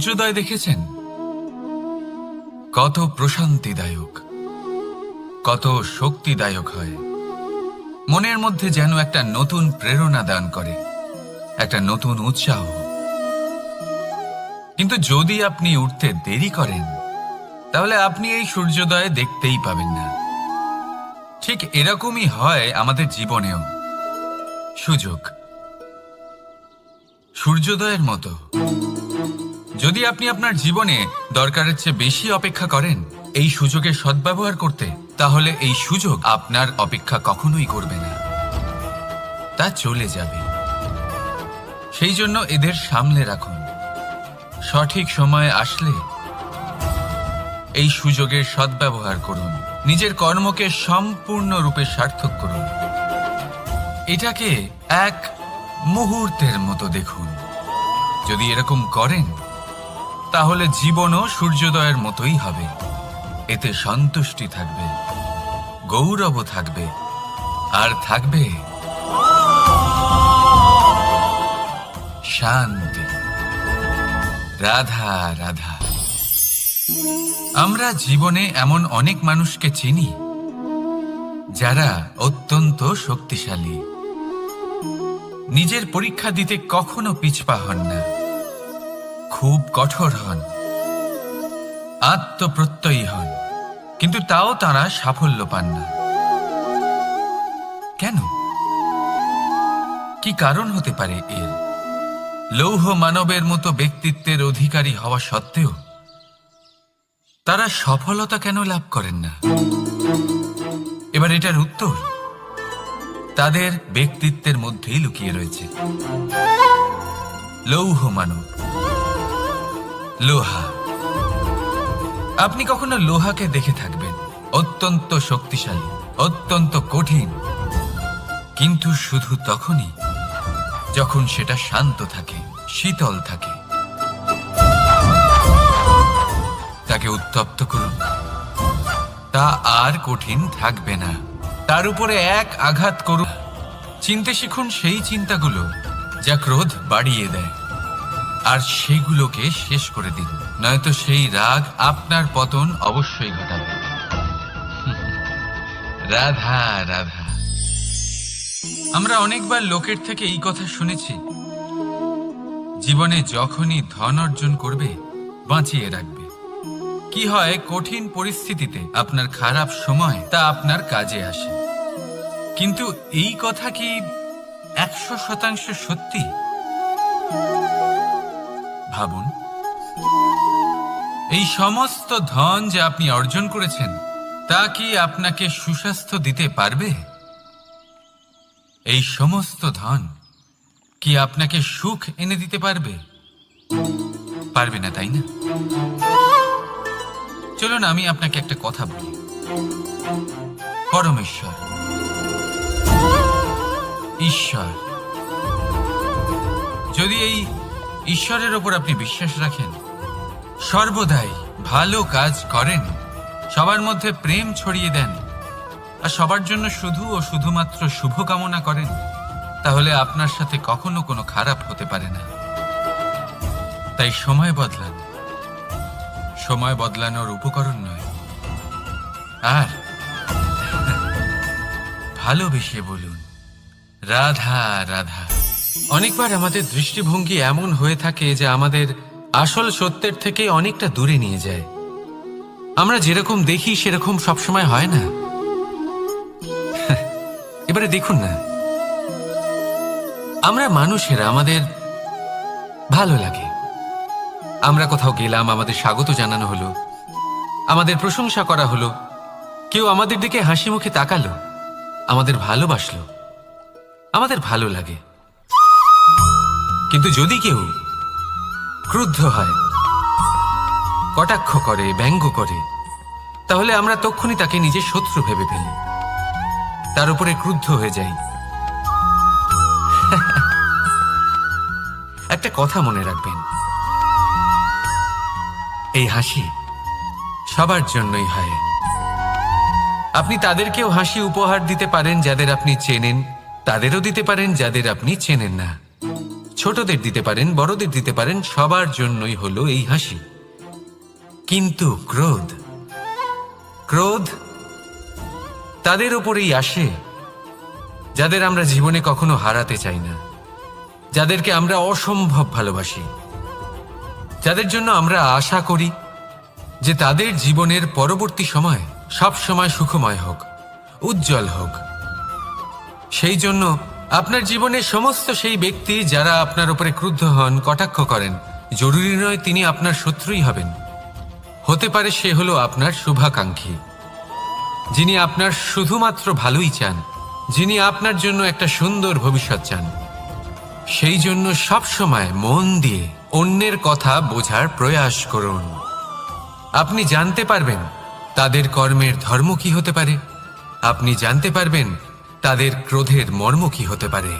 সূর্যোদয় দেখেছেন? কত প্রশান্তিদায়ক, কত শক্তিদায়ক হয়। মনের মধ্যে যেন একটা নতুন প্রেরণা দান করে, একটা নতুন উৎসাহ। কিন্তু যদি আপনি উঠতে দেরি করেন, তাহলে আপনি এই সূর্যোদয় দেখতেই পাবেন না। ঠিক এরকমই হয় আমাদের জীবনেও। সুযোগ সূর্যোদয়ের মতো। যদি আপনি আপনার জীবনে দরকারের চেয়ে বেশি অপেক্ষা করেন এই সুযোগের সদ্ব্যবহার করতে, তাহলে এই সুযোগ আপনার অপেক্ষা কখনোই করবে না, তা চলে যাবে। সেই জন্য এদের সামলে রাখুন। সঠিক সময় আসলে এই সুযোগের সদ্ব্যবহার করুন, নিজের কর্মকে সম্পূর্ণরূপে সার্থক করুন। এটাকে এক মুহূর্তের মতো দেখুন। যদি এরকম করেন, তাহলে জীবনও সূর্যোদয়ের মতোই হবে। এতে সন্তুষ্টি থাকবে, গৌরবও থাকবে, আর থাকবে শান্তি। রাধা রাধা। আমরা জীবনে এমন অনেক মানুষকে চিনি যারা অত্যন্ত শক্তিশালী, নিজের পরীক্ষা দিতে কখনো পিছপা হন না, খুব কঠোর হন, আত্মপ্রত্যয়ী হন, কিন্তু তাও তারা সাফল্য পান না। কেন? কি কারণ হতে পারে এর? লৌহ মানবের মতো ব্যক্তিত্বের অধিকারী হওয়া সত্ত্বেও তারা সফলতা কেন লাভ করেন না? এবার এটার উত্তর তাদের ব্যক্তিত্বের মধ্যেই লুকিয়ে রয়েছে। লৌহ মানব, লোহা। আপনি কখনো লোহাকে দেখে থাকবেন, অত্যন্ত শক্তিশালী, অত্যন্ত কঠিন, কিন্তু শুধু তখনই যখন সেটা শান্ত থাকে, শীতল থাকে। তাকে উত্তপ্ত করুন, তা আর কঠিন থাকবে না। তার উপরে এক আঘাত করুন। চিনতে শিখুন সেই চিন্তাগুলো যা ক্রোধ বাড়িয়ে দেয়, আর সেগুলোকে শেষ করে দিন, নয়তো সেই রাগ আপনার পতন অবশ্যই ঘটাবে। রাধা রাধা। আমরা অনেকবার লোকের থেকে এই কথা শুনেছি, জীবনে যখনই ধন অর্জন করবে বাঁচিয়ে রাখবে। কি হয়, কঠিন পরিস্থিতিতে আপনার খারাপ সময় তা আপনার কাজে আসে। কিন্তু এই কথা কি 100% সত্যি? ভাবুন, এই সমস্ত ধন যে আপনি অর্জন করেছেন, তা কি আপনাকে সুস্বাস্থ্য দিতে পারবে? এই সমস্ত ধন কি আপনাকে সুখ এনে দিতে পারবে? পারবে না, তাই না? চলুন আমি আপনাকে একটা কথা বলি। পরমেশ্বর, ঈশ্বর, যদি এই ঈশ্বরের ওপর আপনি বিশ্বাস রাখেন, সর্বদাই ভালো কাজ করেন, সবার মধ্যে প্রেম ছড়িয়ে দেন, আর সবার জন্য শুধু ও শুধুমাত্র শুভকামনা করেন, তাহলে আপনার সাথে কখনো কোনো খারাপ হতে পারে না। তাই সময় বদলান, সময় বদলানোর উপকরণ নয়। আর ভালোবেসে বলুন, রাধা রাধা। অনেকবার আমাদের দৃষ্টিভঙ্গি এমন হয়ে থাকে যে আমাদের আসল সত্যের থেকে অনেকটা দূরে নিয়ে যায়। আমরা যেরকম দেখি সেরকম সবসময় হয় না। এবারে দেখুন না, আমরা মানুষেরা, আমাদের ভালো লাগে, আমরা কোথাও গেলাম, আমাদের স্বাগত জানানো হলো, আমাদের প্রশংসা করা হলো, কেউ আমাদের দিকে হাসি মুখে তাকালো, আমাদের ভালোবাসলো, আমাদের ভালো লাগে। কিন্তু যদি কেউ ক্রুদ্ধ হয়, কটাক্ষ করে, ব্যঙ্গ করে, তাহলে আমরা তক্ষুনি তাকে নিজের শত্রু ভেবে ফেলি, তার উপরে ক্রুদ্ধ হয়ে যাই। একটা কথা মনে রাখবেন, এই হাসি সবার জন্যই হয়। আপনি তাদেরকেও হাসি উপহার দিতে পারেন যাদের আপনি চেনেন, তাদেরও দিতে পারেন যাদের আপনি চেনেন না। ছোটদের দিতে পারেন, বড়দের দিতে পারেন, সবার জন্যই হলো এই হাসি। কিন্তু ক্রোধ, ক্রোধ তাদের উপরেই আসে যাদের আমরা জীবনে কখনো হারাতে চাই না, যাদেরকে আমরা অসম্ভব ভালোবাসি, যাদের জন্য আমরা আশা করি যে তাদের জীবনের পরবর্তী সময় সব সময় সুখময় হোক, উজ্জ্বল হোক। সেই জন্য আপনার জীবনের সমস্ত সেই ব্যক্তি যারা আপনার উপরে ক্রুদ্ধ হন, কটাক্ষ করেন, জরুরি নয় তিনি আপনার শত্রুই হবেন। হতে পারে সে হলো আপনার শুভাকাঙ্ক্ষী, যিনি আপনার শুধুমাত্র ভালোই চান, যিনি আপনার জন্য একটা সুন্দর ভবিষ্যৎ চান। সেই জন্য সব সময় মন দিয়ে অন্যের কথা বোঝার প্রয়াস করুন। আপনি জানতে পারবেন তাদের কর্মের ধর্ম কি হতে পারে, আপনি জানতে পারবেন তাদের ক্রোধের মর্ম কি হতে পারে।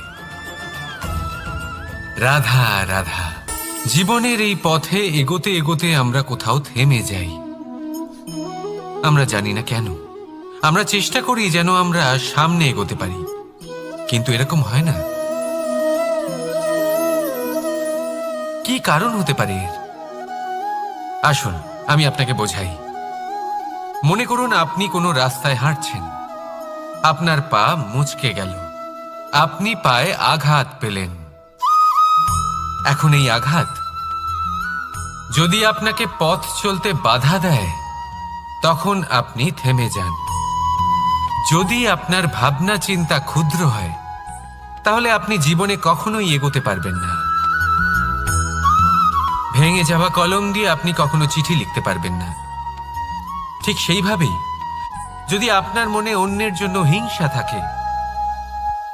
রাধা রাধা। জীবনের এই পথে এগোতে এগোতে আমরা কোথাও থেমে যাই, আমরা জানি না কেন। আমরা চেষ্টা করি যেন আমরা সামনে এগোতে পারি, কিন্তু এরকম হয় না। কি কারণ হতে পারে এর? আসুন আমি আপনাকে বোঝাই। মনে করুন আপনি কোনো রাস্তায় হাঁটছেন, আপনার পা মুচকে গেল, আপনি পায়ে আঘাত পেলেন। এখন এই আঘাত যদি আপনাকে পথ চলতে বাধা দেয়, তখন আপনি থেমে যান। যদি আপনার ভাবনা চিন্তা ক্ষুদ্র হয়, তাহলে আপনি জীবনে কখনোই এগোতে পারবেন না। ভেঙে যাওয়া কলম দিয়ে আপনি কখনো চিঠি লিখতে পারবেন না। ঠিক সেইভাবেই যদি আপনার মনে অন্যের জন্য হিংসা থাকে,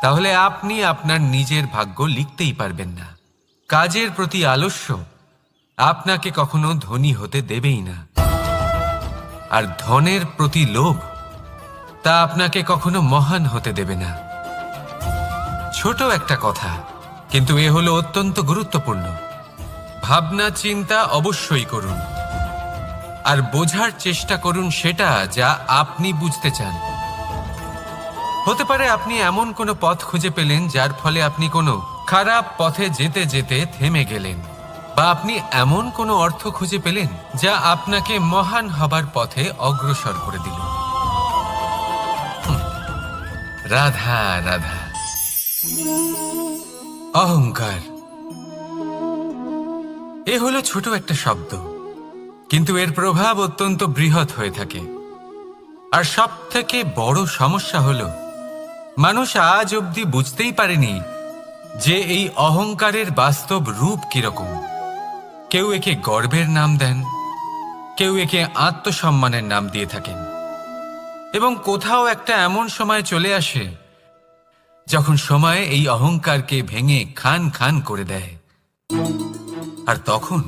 তাহলে আপনি আপনার নিজের ভাগ্য লিখতেই পারবেন না। কাজের প্রতি আলস্য আপনাকে কখনো ধনী হতে দেবেই না, আর ধনের প্রতি লোভ তা আপনাকে কখনো মহান হতে দেবে না। ছোট একটা কথা, কিন্তু এ হলো অত্যন্ত গুরুত্বপূর্ণ। ভাবনা চিন্তা অবশ্যই করুন, আর বোঝার চেষ্টা করুন সেটা যা আপনি বুঝতে চান। হতে পারে আপনি এমন কোনো পথ খুঁজে পেলেন যার ফলে আপনি কোনো খারাপ পথে যেতে যেতে থেমে গেলেন, বা আপনি এমন কোনো অর্থ খুঁজে পেলেন যা আপনাকে মহান হবার পথে অগ্রসর করে দিল। রাধা রাধা। অহংকার এ হলো ছোট একটা শব্দ, কিন্তু এর প্রভাব অত্যন্ত বৃহৎ হয়ে থাকে। আর সব থেকে বড় সমস্যা হলো মানুষ আজ অবধি বুঝতেই পারেনি যে এই অহংকারের বাস্তব রূপ কিরকম। কেউ একে গর্বের নাম দেন, কেউ একে আত্মসম্মানের নাম দিয়ে থাকেন, এবং কোথাও একটা এমন সময় চলে আসে যখন সময় এই অহংকারকে ভেঙে খান খান করে দেয়। আর তখন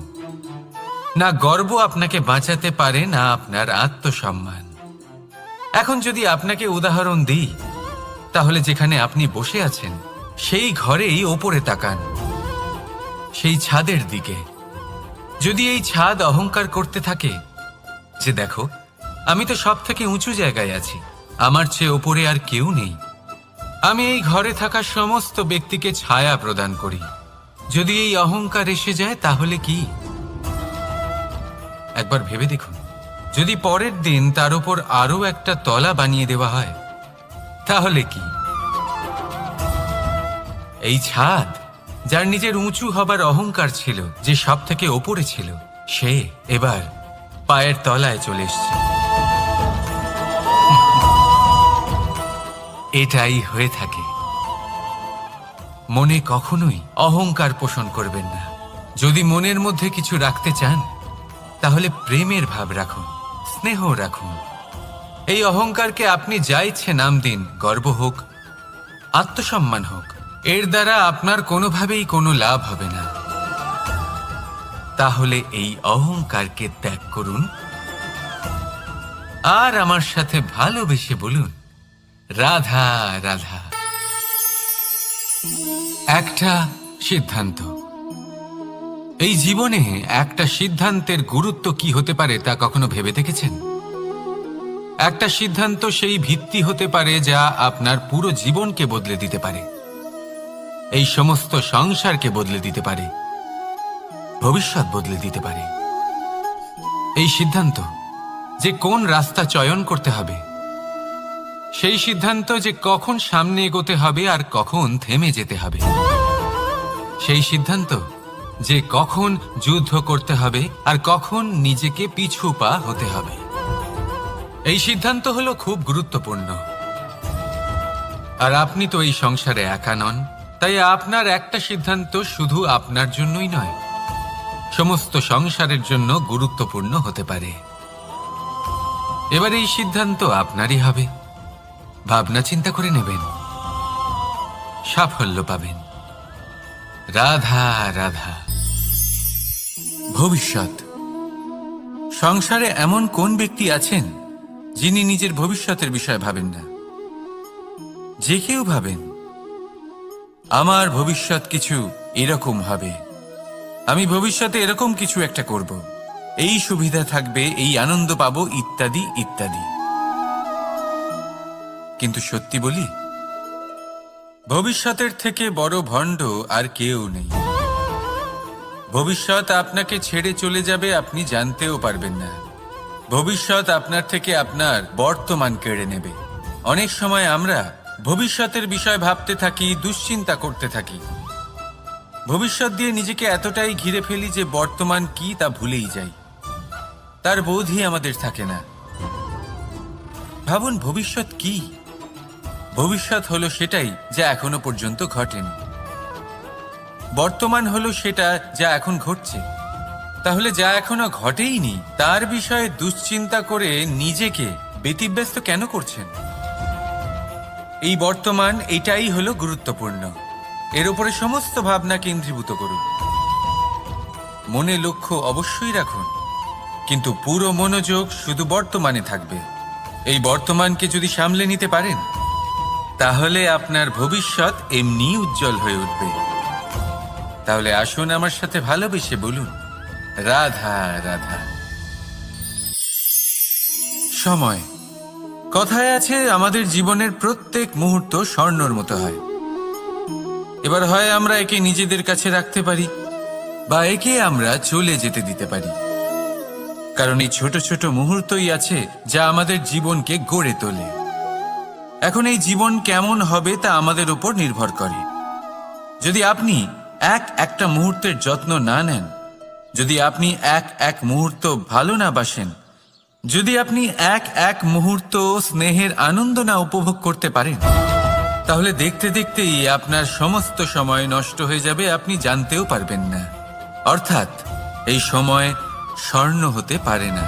না গর্ব আপনাকে বাঁচাতে পারে, না আপনার আত্মসম্মান। এখন যদি আপনাকে উদাহরণ দিই, তাহলে যেখানে আপনি বসে আছেন সেই ঘরেই ওপরে তাকান, সেই ছাদের দিকে। যদি এই ছাদ অহংকার করতে থাকে যে দেখো আমি তো সব থেকে উঁচু জায়গায় আছি, আমার চেয়ে ওপরে আর কেউ নেই, আমি এই ঘরে থাকা সমস্ত ব্যক্তিকে ছায়া প্রদান করি, যদি এই অহংকার এসে যায় তাহলে কি? একবার ভেবে দেখুন, যদি পরের দিন তার উপর আরো একটা তলা বানিয়ে দেওয়া হয় তাহলে কি? এই ছাদ যার নিজের উঁচু হবার অহংকার ছিল, যে সব থেকে ওপরে ছিল, সে এবার পায়ের তলায় চলে এসছে। এটাই হয়ে থাকে। মনে কখনোই অহংকার পোষণ করবেন না। যদি মনের মধ্যে কিছু রাখতে চান, তাহলে প্রেমের ভাব রাখুন, স্নেহ রাখুন। এই অহংকারকে আপনি যা ইচ্ছে নাম দিন, গর্ব হোক, আত্মসম্মান হোক, এর দ্বারা আপনার কোনোভাবেই কোনো লাভ হবে না। তাহলে এই অহংকারকে ত্যাগ করুন, আর আমার সাথে ভালোবেসে বলুন রাধা রাধা। একটা সিদ্ধান্ত। এই জীবনে একটা সিদ্ধান্তের গুরুত্ব কি হতে পারে তা কখনো ভেবে দেখেছেন? একটা সিদ্ধান্ত সেই ভিত্তি হতে পারে যা আপনার পুরো জীবনকে বদলে দিতে পারে। এই সমস্ত সংসারকে বদলে দিতে পারে, ভবিষ্যৎ বদলে দিতে পারে। এই সিদ্ধান্ত যে কোন রাস্তা চয়ন করতে হবে, সেই সিদ্ধান্ত যে কখন সামনে এগোতে হবে আর কখন থেমে যেতে হবে, সেই সিদ্ধান্ত যে কখন যুদ্ধ করতে হবে আর কখন নিজেকে পিছু পা হতে হবে, এই সিদ্ধান্ত হলো খুব গুরুত্বপূর্ণ। আর আপনি তো এই সংসারে একা নন, তাই আপনার একটা সিদ্ধান্ত শুধু আপনার জন্যই নয়, সমস্ত সংসারের জন্য গুরুত্বপূর্ণ হতে পারে। এবার এই সিদ্ধান্ত আপনারই হবে। ভাবনা চিন্তা করে নেবেন, সাফল্য পাবেন। রাধা রাধা। ভবিষ্যৎ। সংসারে এমন কোন ব্যক্তি আছেন যিনি নিজের ভবিষ্যতের বিষয়ে ভাবেন না? যে কেউ ভাবেন আমার ভবিষ্যৎ কিছু এরকম হবে, আমি ভবিষ্যতে এরকম কিছু একটা করব, এই সুবিধা থাকবে, এই আনন্দ পাবো, ইত্যাদি ইত্যাদি। কিন্তু সত্যি বলি, ভবিষ্যতের থেকে বড় ভণ্ড আর কেউ নেই। ভবিষ্যৎ আপনাকে ছেড়ে চলে যাবে, আপনি জানতেও পারবেন না। ভবিষ্যৎ আপনার থেকে আপনার বর্তমান কেড়ে নেবে। অনেক সময় আমরা ভবিষ্যতের বিষয় ভাবতে থাকি, দুশ্চিন্তা করতে থাকি, ভবিষ্যৎ দিয়ে নিজেকে এতটাই ঘিরে ফেলি যে বর্তমান কি তা ভুলেই যাই, তার বোধই আমাদের থাকে না। ভাবুন, ভবিষ্যৎ কি? ভবিষ্যৎ হলো সেটাই যা এখনো পর্যন্ত ঘটেনি। বর্তমান হলো সেটা যা এখন ঘটছে। তাহলে যা এখনো ঘটেইনি তার বিষয়ে দুশ্চিন্তা করে নিজেকে ব্যতিব্যস্ত কেন করছেন? এই বর্তমান, এটাই হলো গুরুত্বপূর্ণ। এর উপরে সমস্ত ভাবনা কেন্দ্রীভূত করুন। মনে লক্ষ্য অবশ্যই রাখুন, কিন্তু পুরো মনোযোগ শুধু বর্তমানে থাকবে। এই বর্তমানকে যদি সামলে নিতে পারেন, তাহলে আপনার ভবিষ্যৎ এমনি উজ্জ্বল হয়ে উঠবে। তাহলে আসুন আমার সাথে ভালোবেসে বলুন, রাধা রাধা। সময়। কথায় আছে, আমাদের জীবনের প্রত্যেক মুহূর্ত স্বর্ণর মতো হয়। এবার হয় আমরা একে নিজেদের কাছে রাখতে পারি, বা একে আমরা চলে যেতে দিতে পারি। কারণ এই ছোট ছোট মুহূর্তই আছে যা আমাদের জীবনকে গড়ে তোলে। এখন এই জীবন কেমন হবে তা আমাদের উপর নির্ভর করে। যদি আপনি একটা মুহূর্তের যত্ন না নেন, যদি আপনি এক মুহূর্ত ভালো না বাসেন, যদি আপনি এক মুহূর্ত স্নেহের আনন্দ না উপভোগ করতে পারেন, তাহলে দেখতে দেখতেই আপনার সমস্ত সময় নষ্ট হয়ে যাবে, আপনি জানতেও পারবেন না। অর্থাৎ এই সময় স্বর্ণ হতে পারে না।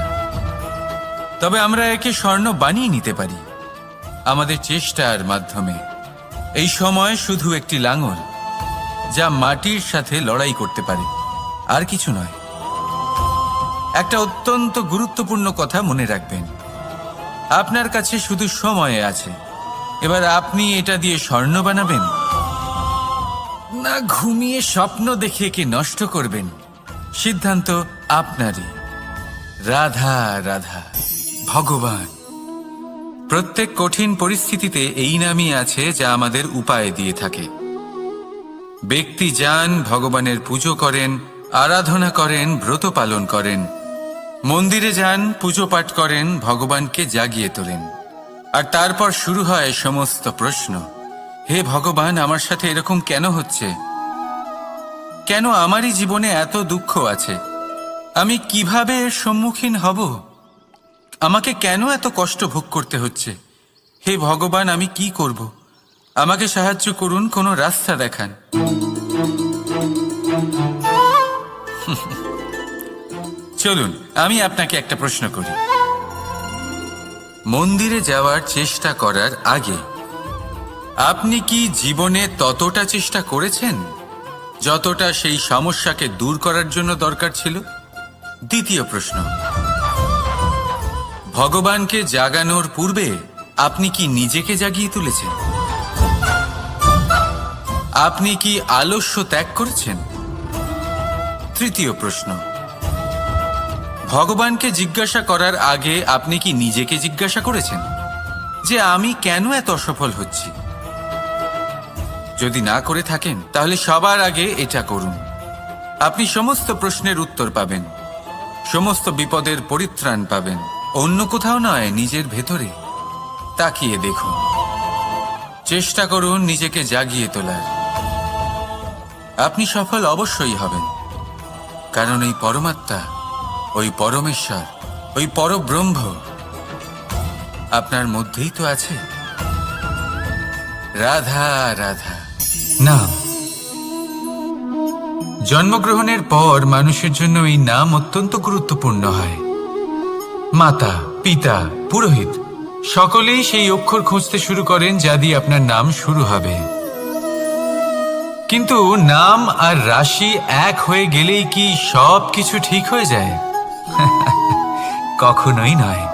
তবে আমরা একে স্বর্ণ বানিয়ে নিতে পারি আমাদের চেষ্টার মাধ্যমে। এই সময় শুধু একটি লাঙল যা মাটির সাথে লড়াই করতে পারে, আর কিছু নয়। একটা অত্যন্ত গুরুত্বপূর্ণ কথা মনে রাখবেন, আপনার কাছে শুধু সময় আছে। এবার আপনি এটা দিয়ে স্বর্ণ বানাবেন, না ঘুমিয়ে স্বপ্ন দেখে একে নষ্ট করবেন, সিদ্ধান্ত আপনারই। রাধা রাধা। ভগবান। প্রত্যেক কঠিন পরিস্থিতিতে এই নামই আছে যা আমাদের উপায় দিয়ে থাকে। ব্যক্তি যান, ভগবানের পুজো করেন, আরাধনা করেন, ব্রত পালন করেন, মন্দিরে যান, পুজো পাঠ করেন, ভগবানকে জাগিয়ে তোলেন। আর তারপর শুরু হয় সমস্ত প্রশ্ন। হে ভগবান, আমার সাথে এরকম কেন হচ্ছে? কেন আমারই জীবনে এত দুঃখ আছে? আমি কিভাবে এর সম্মুখীন হব? আমাকে কেন এত কষ্ট ভোগ করতে হচ্ছে? হে ভগবান, আমি কি করব? আমাকে সাহায্য করুন, কোনো রাস্তা দেখান। চলুন আমি আপনাকে একটা প্রশ্ন করি। মন্দিরে যাওয়ার চেষ্টা করার আগে আপনি কি জীবনে ততটা চেষ্টা করেছেন যতটা সেই সমস্যাকে দূর করার জন্য দরকার ছিল? দ্বিতীয় প্রশ্ন, ভগবানকে জাগানোর পূর্বে আপনি কি নিজেকে জাগিয়ে তুলেছেন? আপনি কি আলস্য ত্যাগ করেছেন? তৃতীয় প্রশ্ন, ভগবানকে জিজ্ঞাসা করার আগে আপনি কি নিজেকে জিজ্ঞাসা করেছেন যে আমি কেন এত অসফল হচ্ছি? যদি না করে থাকেন তাহলে সবার আগে এটা করুন। আপনি সমস্ত প্রশ্নের উত্তর পাবেন, সমস্ত বিপদের পরিত্রাণ পাবেন। অন্য কোথাও নয়, নিজের ভেতরে তাকিয়ে দেখুন। চেষ্টা করুন নিজেকে জাগিয়ে তোলার। আপনি সফল অবশ্যই হবেন, কারণ এই পরমাত্মা, ওই পরমেশ্বর, ওই পরব্রহ্ম আপনার মধ্যেই তো আছে। রাধা রাধা। নাম। জন্মগ্রহণের পর মানুষের জন্য এই নাম অত্যন্ত গুরুত্বপূর্ণ হয়। মাতা, পিতা, পুরোহিত সকলেই সেই অক্ষর খুঁজতে শুরু করেন যা দিয়ে আপনার নাম শুরু হবে। কিন্তু নাম আর রাশি এক হয়ে গেলেই কি সব কিছু ঠিক হয়ে যায়? কখনোই নয়,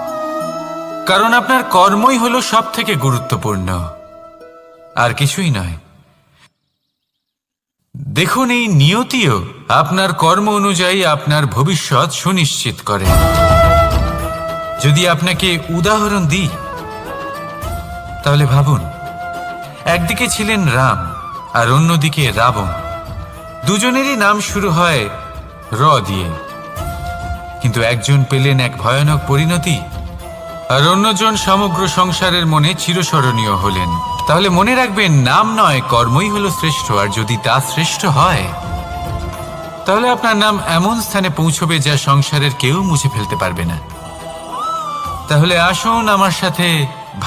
কারণ আপনার কর্মই হলো সব থেকে গুরুত্বপূর্ণ, আর কিছুই নয়। দেখুন, এই নিয়তিও আপনার কর্ম অনুযায়ী আপনার ভবিষ্যৎ সুনিশ্চিত করে। যদি আপনাকে উদাহরণ দিই তাহলে ভাবুন, একদিকে ছিলেন রাম আর অন্যদিকে রাবণ। দুজনেরই নাম শুরু হয় র দিয়ে, কিন্তু একজন পেলেন এক ভয়ানক পরিণতি আর অন্যজন সমগ্র সংসারের মনে চিরস্মরণীয় হলেন। তাহলে মনে রাখবেন, নাম নয়, কর্মই হলো শ্রেষ্ঠ। আর যদি তা শ্রেষ্ঠ হয় তাহলে আপনার নাম এমন স্থানে পৌঁছবে যা সংসারের কেউ মুছে ফেলতে পারবে না। তাহলে আসুন আমার সাথে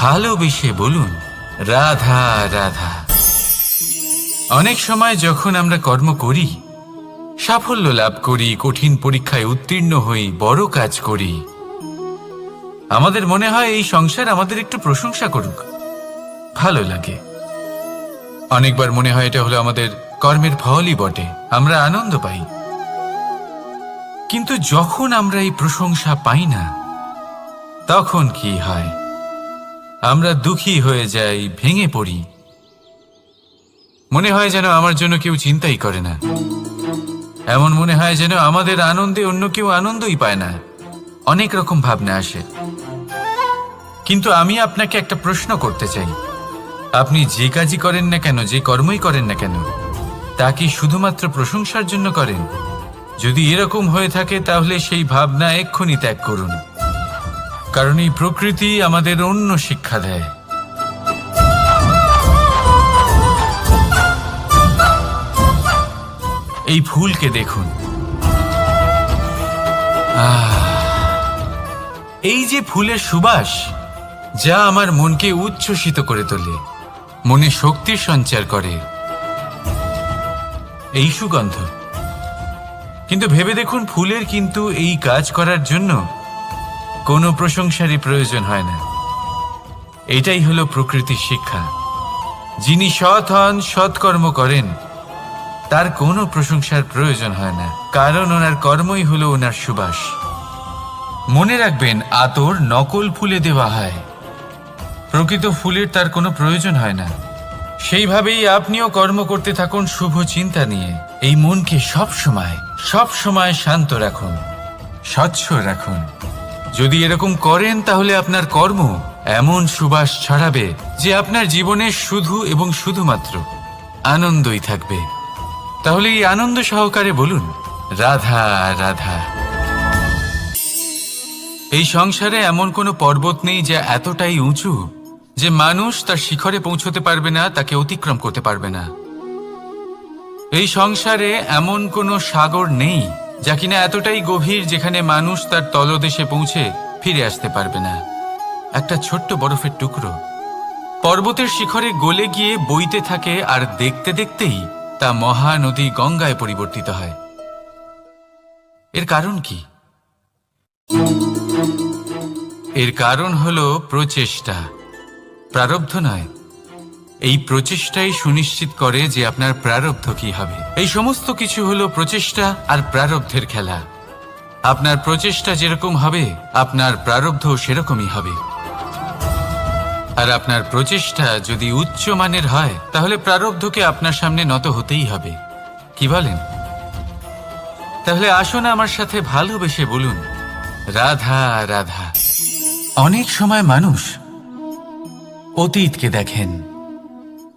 ভালোবেসে বলুন, রাধা রাধা। অনেক সময় যখন আমরা কর্ম করি, সাফল্য লাভ করি, কঠিন পরীক্ষায় উত্তীর্ণ হই, বড় কাজ করি, আমাদের মনে হয় এই সংসার আমাদের একটু প্রশংসা করুক, ভালো লাগে। অনেকবার মনে হয় এটা হলো আমাদের কর্মের ফলই বটে, আমরা আনন্দ পাই। কিন্তু যখন আমরা এই প্রশংসা পাই না, তখন কি হয়? আমরা দুঃখী হয়ে যাই, ভেঙে পড়ি। মনে হয় যেন আমার জন্য কেউ চিন্তাই করে না। এমন মনে হয় যেন আমাদের আনন্দে অন্য কেউ আনন্দই পায় না। অনেক রকম ভাবনা আসে। কিন্তু আমি আপনাকে একটা প্রশ্ন করতে চাই, আপনি যে কাজই করেন না কেন, যে কর্মই করেন না কেন, তা কি শুধুমাত্র প্রশংসার জন্য করেন? যদি এরকম হয়ে থাকে তাহলে সেই ভাবনা এক্ষুনি ত্যাগ করুন, কারণ এই প্রকৃতি আমাদের অন্য শিক্ষা দেয়। এই ফুলকে দেখুন, এই যে ফুলের সুবাস, যা আমার মনকে উচ্ছ্বসিত করে তোলে, মনে শক্তির সঞ্চার করে, এই সুগন্ধ। কিন্তু ভেবে দেখুন, ফুলের কিন্তু এই কাজ করার জন্য কোনো প্রশংসারই প্রয়োজন হয় না। এটাই হলো প্রকৃতির শিক্ষা। যিনি সৎ হন, সৎকর্ম করেন, তার কোনো প্রশংসার প্রয়োজন হয় না, কারণ ওনার কর্মই হলো ওনার সুবাস। মনে রাখবেন, আতর নকল ফুলে দেওয়া হয়, প্রকৃত ফুলের তার কোনো প্রয়োজন হয় না। সেইভাবেই আপনিও কর্ম করতে থাকুন শুভ চিন্তা নিয়ে। এই মনকে সব সময় শান্ত রাখুন, স্বচ্ছ রাখুন। যদি এরকম করেন তাহলে আপনার কর্ম এমন সুবাস ছড়াবে যে আপনার জীবনে শুধু এবং শুধুমাত্র আনন্দই থাকবে। তাহলে এই আনন্দ সহকারে বলুন, রাধা রাধা। এই সংসারে এমন কোনো পর্বত নেই যা এতটাই উঁচু যে মানুষ তার শিখরে পৌঁছতে পারবে না, তাকে অতিক্রম করতে পারবে না। এই সংসারে এমন কোনো সাগর নেই যা কিনা এতটাই গভীর যেখানে মানুষ তার তলদেশে পৌঁছে ফিরে আসতে পারবে না। একটা ছোট্ট বরফের টুকরো পর্বতের শিখরে গলে গিয়ে বইতে থাকে, আর দেখতে দেখতেই তা মহানদী গঙ্গায় পরিবর্তিত হয়। এর কারণ কি? এর কারণ হলো প্রচেষ্টা, প্রারব্ধ নয়। এই প্রচেষ্টাই সুনিশ্চিত করে যে আপনার প্রারব্ধ কি হবে। এই সমস্ত কিছু হলো প্রচেষ্টা আর প্রারব্ধের খেলা। আপনার প্রচেষ্টা যেরকম হবে, আপনার প্রারব্ধ সেরকমই হবে। আর আপনার প্রচেষ্টা যদি উচ্চ মানের হয়, তাহলে প্রারব্ধকে আপনার সামনে নত হতেই হবে। কি বলেন? তাহলে আসুন আমার সাথে ভালোবেসে বলুন, রাধা রাধা। অনেক সময় মানুষ অতীতকে দেখেন,